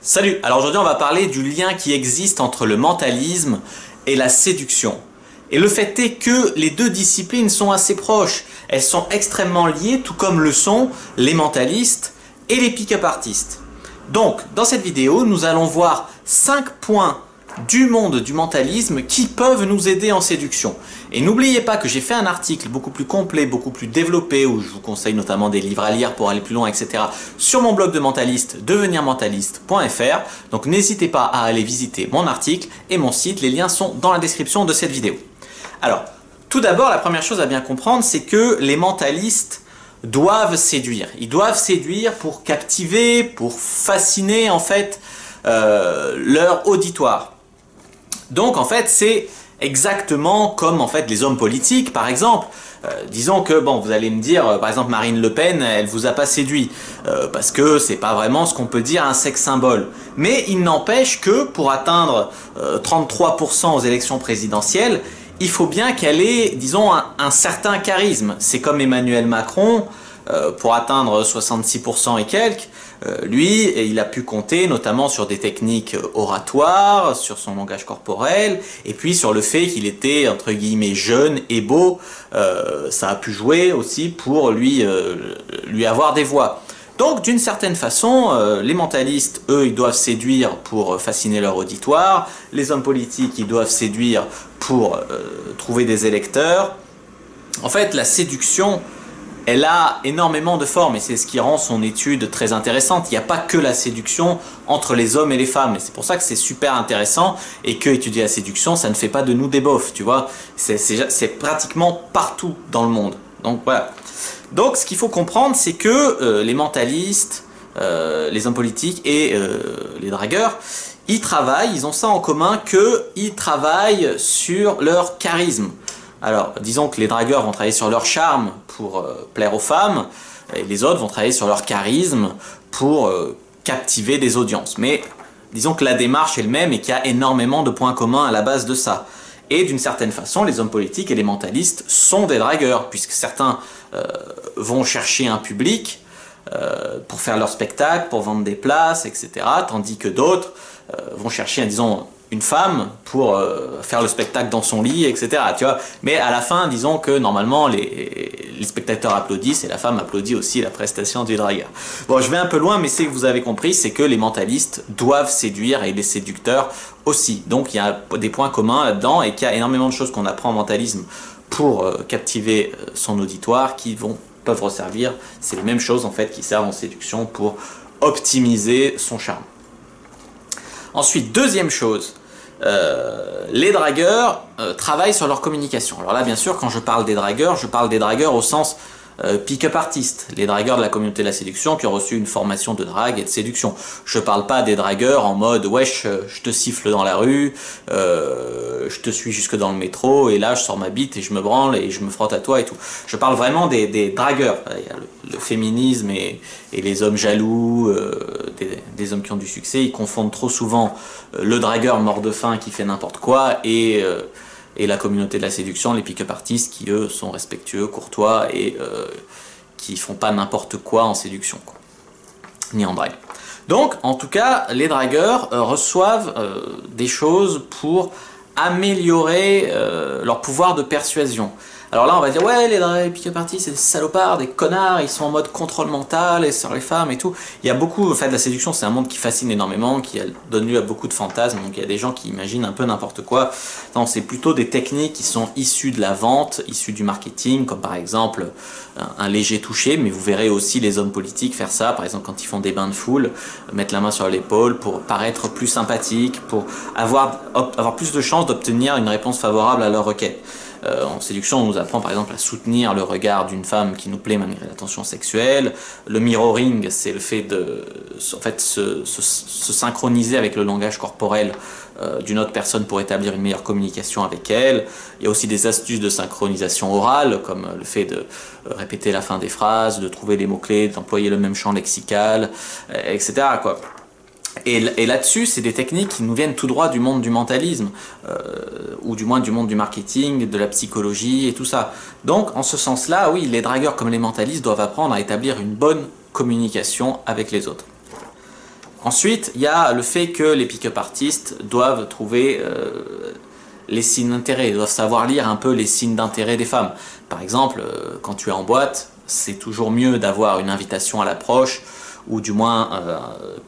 Salut, alors aujourd'hui on va parler du lien qui existe entre le mentalisme et la séduction. Et le fait est que les deux disciplines sont assez proches, elles sont extrêmement liées tout comme le sont les mentalistes et les pick-up artistes. Donc dans cette vidéo nous allons voir 5 points du monde du mentalisme qui peuvent nous aider en séduction. Et n'oubliez pas que j'ai fait un article beaucoup plus complet, beaucoup plus développé, où je vous conseille notamment des livres à lire pour aller plus loin, etc. sur mon blog de mentaliste, devenirmentaliste.fr. Donc n'hésitez pas à aller visiter mon article et mon site, les liens sont dans la description de cette vidéo. Alors, tout d'abord, la première chose à bien comprendre, c'est que les mentalistes doivent séduire. Ils doivent séduire pour captiver, pour fasciner en fait leur auditoire. Donc en fait c'est exactement comme en fait les hommes politiques par exemple. Disons que bon, vous allez me dire par exemple Marine Le Pen, elle vous a pas séduit parce que c'est pas vraiment ce qu'on peut dire un sex symbole. Mais il n'empêche que pour atteindre 33% aux élections présidentielles, il faut bien qu'elle ait, disons, un certain charisme. C'est comme Emmanuel Macron, pour atteindre 66% et quelques, lui, il a pu compter notamment sur des techniques oratoires, sur son langage corporel, et puis sur le fait qu'il était, entre guillemets, jeune et beau. Ça a pu jouer aussi pour lui avoir des voix. Donc, d'une certaine façon, les mentalistes, eux, ils doivent séduire pour fasciner leur auditoire. Les hommes politiques, ils doivent séduire pour trouver des électeurs. En fait, la séduction, elle a énormément de formes et c'est ce qui rend son étude très intéressante. Il n'y a pas que la séduction entre les hommes et les femmes. Et c'est pour ça que c'est super intéressant et que étudier la séduction, ça ne fait pas de nous des beaufs, tu vois. C'est pratiquement partout dans le monde. Donc voilà. Donc ce qu'il faut comprendre, c'est que les mentalistes, les hommes politiques et les dragueurs, ils travaillent, ils ont ça en commun qu'ils travaillent sur leur charisme. Alors, disons que les dragueurs vont travailler sur leur charme pour plaire aux femmes, et les autres vont travailler sur leur charisme pour captiver des audiences. Mais disons que la démarche est le même et qu'il y a énormément de points communs à la base de ça. Et d'une certaine façon, les hommes politiques et les mentalistes sont des dragueurs, puisque certains vont chercher un public pour faire leur spectacle, pour vendre des places, etc. Tandis que d'autres vont chercher, disons, une femme pour faire le spectacle dans son lit, etc. Tu vois. Mais à la fin, disons que normalement les spectateurs applaudissent et la femme applaudit aussi la prestation du dragueur. Bon, je vais un peu loin, mais c'est que vous avez compris, c'est que les mentalistes doivent séduire et les séducteurs aussi. Donc il y a des points communs là-dedans et qu'il y a énormément de choses qu'on apprend en mentalisme pour captiver son auditoire qui peuvent resservir. C'est les mêmes choses en fait qui servent en séduction pour optimiser son charme. Ensuite, deuxième chose, les dragueurs travaillent sur leur communication. Alors là, bien sûr, quand je parle des dragueurs au sens pick-up artiste, les dragueurs de la communauté de la séduction qui ont reçu une formation de drague et de séduction. Je parle pas des dragueurs en mode wesh, je te siffle dans la rue, je te suis jusque dans le métro et là je sors ma bite et je me branle et je me frotte à toi et tout. Je parle vraiment des dragueurs. Il y a le féminisme et les hommes jaloux, des hommes qui ont du succès, ils confondent trop souvent le dragueur mort de faim qui fait n'importe quoi et la communauté de la séduction, les pick-up artistes qui eux sont respectueux, courtois et qui font pas n'importe quoi en séduction, quoi. Ni en drague. Donc en tout cas les dragueurs reçoivent des choses pour améliorer leur pouvoir de persuasion. Alors là on va dire ouais les pick-up artistes c'est des salopards, des connards, ils sont en mode contrôle mental et sur les femmes et tout. Il y a beaucoup, en fait la séduction c'est un monde qui fascine énormément, qui donne lieu à beaucoup de fantasmes, donc il y a des gens qui imaginent un peu n'importe quoi. Non, c'est plutôt des techniques qui sont issues de la vente, issues du marketing, comme par exemple un léger toucher, mais vous verrez aussi les hommes politiques faire ça, par exemple quand ils font des bains de foule, mettre la main sur l'épaule pour paraître plus sympathique, pour avoir plus de chances d'obtenir une réponse favorable à leur requête. En séduction, on nous apprend par exemple à soutenir le regard d'une femme qui nous plaît malgré la tension sexuelle. Le mirroring, c'est le fait de en fait, se synchroniser avec le langage corporel d'une autre personne pour établir une meilleure communication avec elle. Il y a aussi des astuces de synchronisation orale, comme le fait de répéter la fin des phrases, de trouver les mots-clés, d'employer le même champ lexical, etc., quoi. Et là-dessus, c'est des techniques qui nous viennent tout droit du monde du mentalisme, ou du moins du monde du marketing, de la psychologie et tout ça. Donc, en ce sens-là, oui, les dragueurs comme les mentalistes doivent apprendre à établir une bonne communication avec les autres. Ensuite, il y a le fait que les pick-up artistes doivent trouver les signes d'intérêt, ils doivent savoir lire un peu les signes d'intérêt des femmes. Par exemple, quand tu es en boîte, c'est toujours mieux d'avoir une invitation à l'approche, ou du moins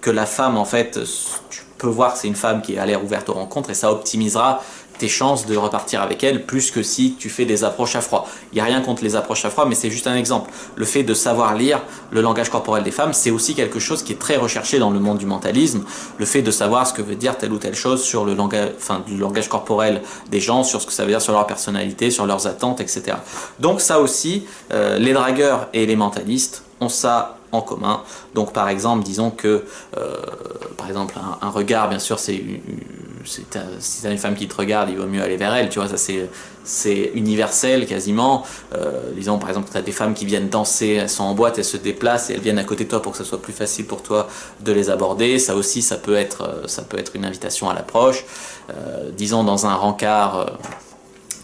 que la femme, en fait, tu peux voir que c'est une femme qui a l'air ouverte aux rencontres, et ça optimisera tes chances de repartir avec elle, plus que si tu fais des approches à froid. Il n'y a rien contre les approches à froid, mais c'est juste un exemple. Le fait de savoir lire le langage corporel des femmes, c'est aussi quelque chose qui est très recherché dans le monde du mentalisme. Le fait de savoir ce que veut dire telle ou telle chose sur le langage, du langage corporel des gens, sur ce que ça veut dire sur leur personnalité, sur leurs attentes, etc. Donc ça aussi, les dragueurs et les mentalistes ont ça en commun. Donc par exemple, disons que par exemple un regard, bien sûr, si t'as une femme qui te regarde, il vaut mieux aller vers elle, tu vois, ça c'est universel quasiment. Disons par exemple, tu as des femmes qui viennent danser, elles sont en boîte, elles se déplacent et elles viennent à côté de toi pour que ça soit plus facile pour toi de les aborder. Ça aussi, ça peut être une invitation à l'approche. Disons dans un rencard,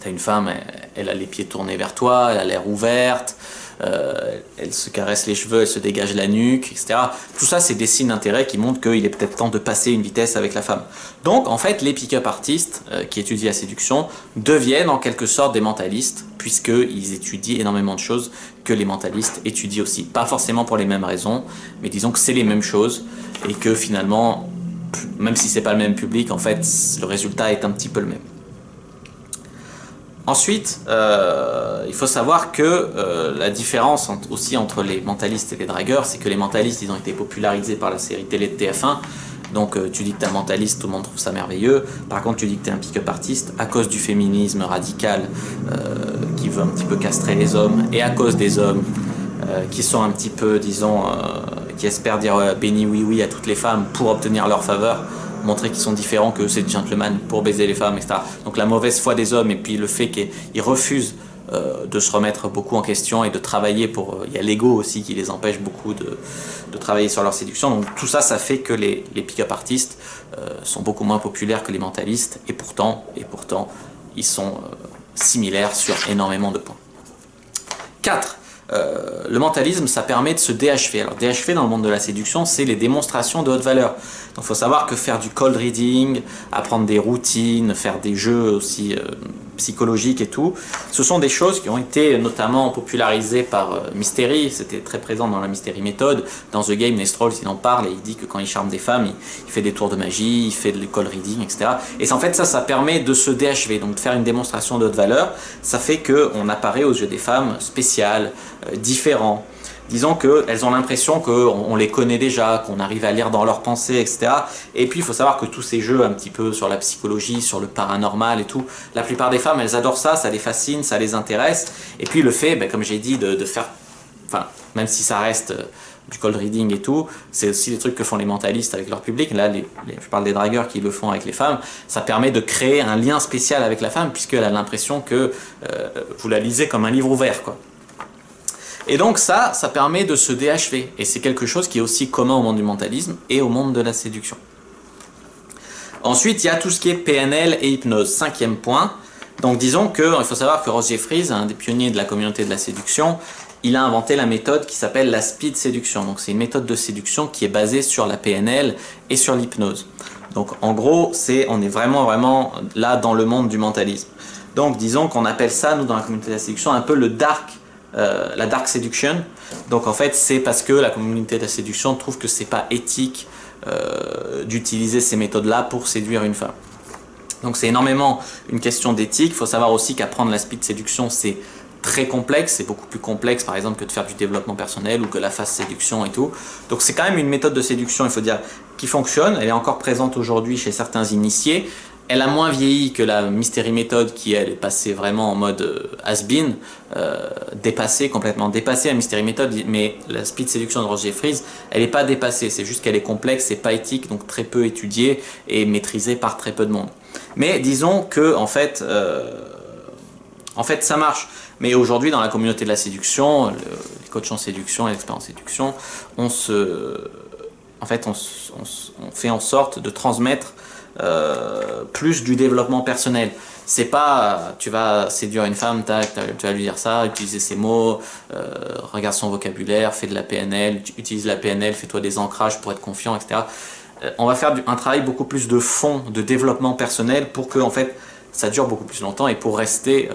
tu as une femme, elle a les pieds tournés vers toi, elle a l'air ouverte, elle se caresse les cheveux, elle se dégage la nuque, etc. Tout ça, c'est des signes d'intérêt qui montrent qu'il est peut-être temps de passer une vitesse avec la femme. Donc, en fait, les pick-up artistes qui étudient la séduction deviennent en quelque sorte des mentalistes, puisqu'ils étudient énormément de choses que les mentalistes étudient aussi. Pas forcément pour les mêmes raisons, mais disons que c'est les mêmes choses, et que finalement, même si c'est pas le même public, en fait, le résultat est un petit peu le même. Ensuite, il faut savoir que la différence aussi entre les mentalistes et les dragueurs, c'est que les mentalistes, ils ont été popularisés par la série télé de TF1. Donc tu dis que t'es un mentaliste, tout le monde trouve ça merveilleux. Par contre, tu dis que t'es un pick-up artiste à cause du féminisme radical qui veut un petit peu castrer les hommes, et à cause des hommes qui sont un petit peu, disons, qui espèrent dire béni oui oui à toutes les femmes pour obtenir leur faveur, montrer qu'ils sont différents, que c'est des gentlemen pour baiser les femmes, etc. Donc la mauvaise foi des hommes et puis le fait qu'ils refusent de se remettre beaucoup en question et de travailler pour... il y a l'ego aussi qui les empêche beaucoup de travailler sur leur séduction. Donc tout ça, ça fait que les pick-up artistes sont beaucoup moins populaires que les mentalistes, et pourtant ils sont similaires sur énormément de points. 4. Le mentalisme, ça permet de se déhachever. Alors déhachever dans le monde de la séduction, c'est les démonstrations de haute valeur. Donc il faut savoir que faire du cold reading, apprendre des routines, faire des jeux aussi psychologiques et tout, ce sont des choses qui ont été notamment popularisées par Mystery. C'était très présent dans la Mystery méthode. Dans The Game, Nestrolls, il en parle et il dit que quand il charme des femmes, il fait des tours de magie, il fait du cold reading, etc. Et en fait, ça permet de se déhachever, donc de faire une démonstration de haute valeur. Ça fait qu'on apparaît aux yeux des femmes spéciales, différents. Disons qu'elles ont l'impression qu'on les connaît déjà, qu'on arrive à lire dans leurs pensées, etc. Et puis il faut savoir que tous ces jeux un petit peu sur la psychologie, sur le paranormal et tout, la plupart des femmes, elles adorent ça, ça les fascine, ça les intéresse. Et puis le fait, comme j'ai dit, de faire, enfin, même si ça reste du cold reading et tout, c'est aussi des trucs que font les mentalistes avec leur public. Là, je parle des dragueurs qui le font avec les femmes. Ça permet de créer un lien spécial avec la femme, puisqu'elle a l'impression que vous la lisez comme un livre ouvert, quoi. Et donc ça permet de se déhachever. Et c'est quelque chose qui est aussi commun au monde du mentalisme et au monde de la séduction. Ensuite, il y a tout ce qui est PNL et hypnose. 5e point. Donc disons qu'il faut savoir que Ross Jeffries, un des pionniers de la communauté de la séduction, il a inventé la méthode qui s'appelle la speed séduction. Donc c'est une méthode de séduction qui est basée sur la PNL et sur l'hypnose. Donc en gros, on est vraiment là dans le monde du mentalisme. Donc disons qu'on appelle ça, nous dans la communauté de la séduction, un peu la dark seduction. Donc en fait c'est parce que la communauté de la séduction trouve que c'est pas éthique d'utiliser ces méthodes là pour séduire une femme. Donc c'est énormément une question d'éthique. Il faut savoir aussi qu'apprendre la speed séduction, c'est très complexe, c'est beaucoup plus complexe par exemple que de faire du développement personnel ou que la fast séduction et tout. Donc c'est quand même une méthode de séduction, il faut dire, qui fonctionne. Elle est encore présente aujourd'hui chez certains initiés. Elle a moins vieilli que la Mystery méthode qui elle est passée vraiment en mode has-been, complètement dépassée la Mystery méthode, mais la speed séduction de Ross Jeffries, elle n'est pas dépassée, c'est juste qu'elle est complexe, c'est pas éthique, donc très peu étudiée et maîtrisée par très peu de monde. Mais disons que en fait ça marche. Mais aujourd'hui dans la communauté de la séduction, les coachs en séduction et l'expert en séduction, on fait en sorte de transmettre plus du développement personnel. C'est pas, tu vas séduire une femme, tac, tu vas lui dire ça, utiliser ces mots, regarde son vocabulaire, fais de la PNL, utilise la PNL, fais-toi des ancrages pour être confiant, etc. On va faire un travail beaucoup plus de fond, de développement personnel pour que en fait ça dure beaucoup plus longtemps et pour rester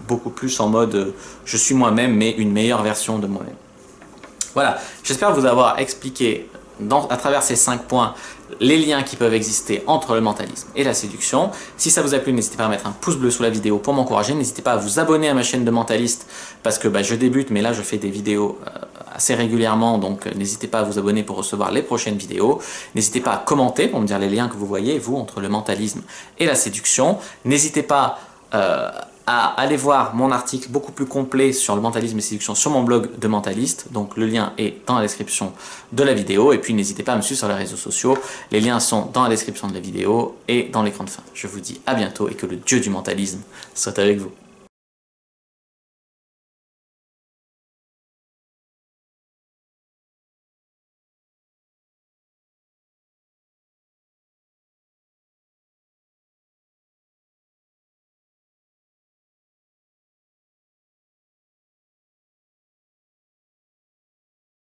beaucoup plus en mode je suis moi-même mais une meilleure version de moi-même. Voilà, j'espère vous avoir expliqué à travers ces 5 points les liens qui peuvent exister entre le mentalisme et la séduction. Si ça vous a plu, n'hésitez pas à mettre un pouce bleu sous la vidéo pour m'encourager. N'hésitez pas à vous abonner à ma chaîne de mentaliste parce que je débute, mais là je fais des vidéos assez régulièrement, donc n'hésitez pas à vous abonner pour recevoir les prochaines vidéos. N'hésitez pas à commenter pour me dire les liens que vous voyez, vous, entre le mentalisme et la séduction. N'hésitez pas à aller voir mon article beaucoup plus complet sur le mentalisme et séduction sur mon blog de mentaliste, donc le lien est dans la description de la vidéo, et puis n'hésitez pas à me suivre sur les réseaux sociaux, les liens sont dans la description de la vidéo et dans l'écran de fin. Je vous dis à bientôt et que le dieu du mentalisme soit avec vous.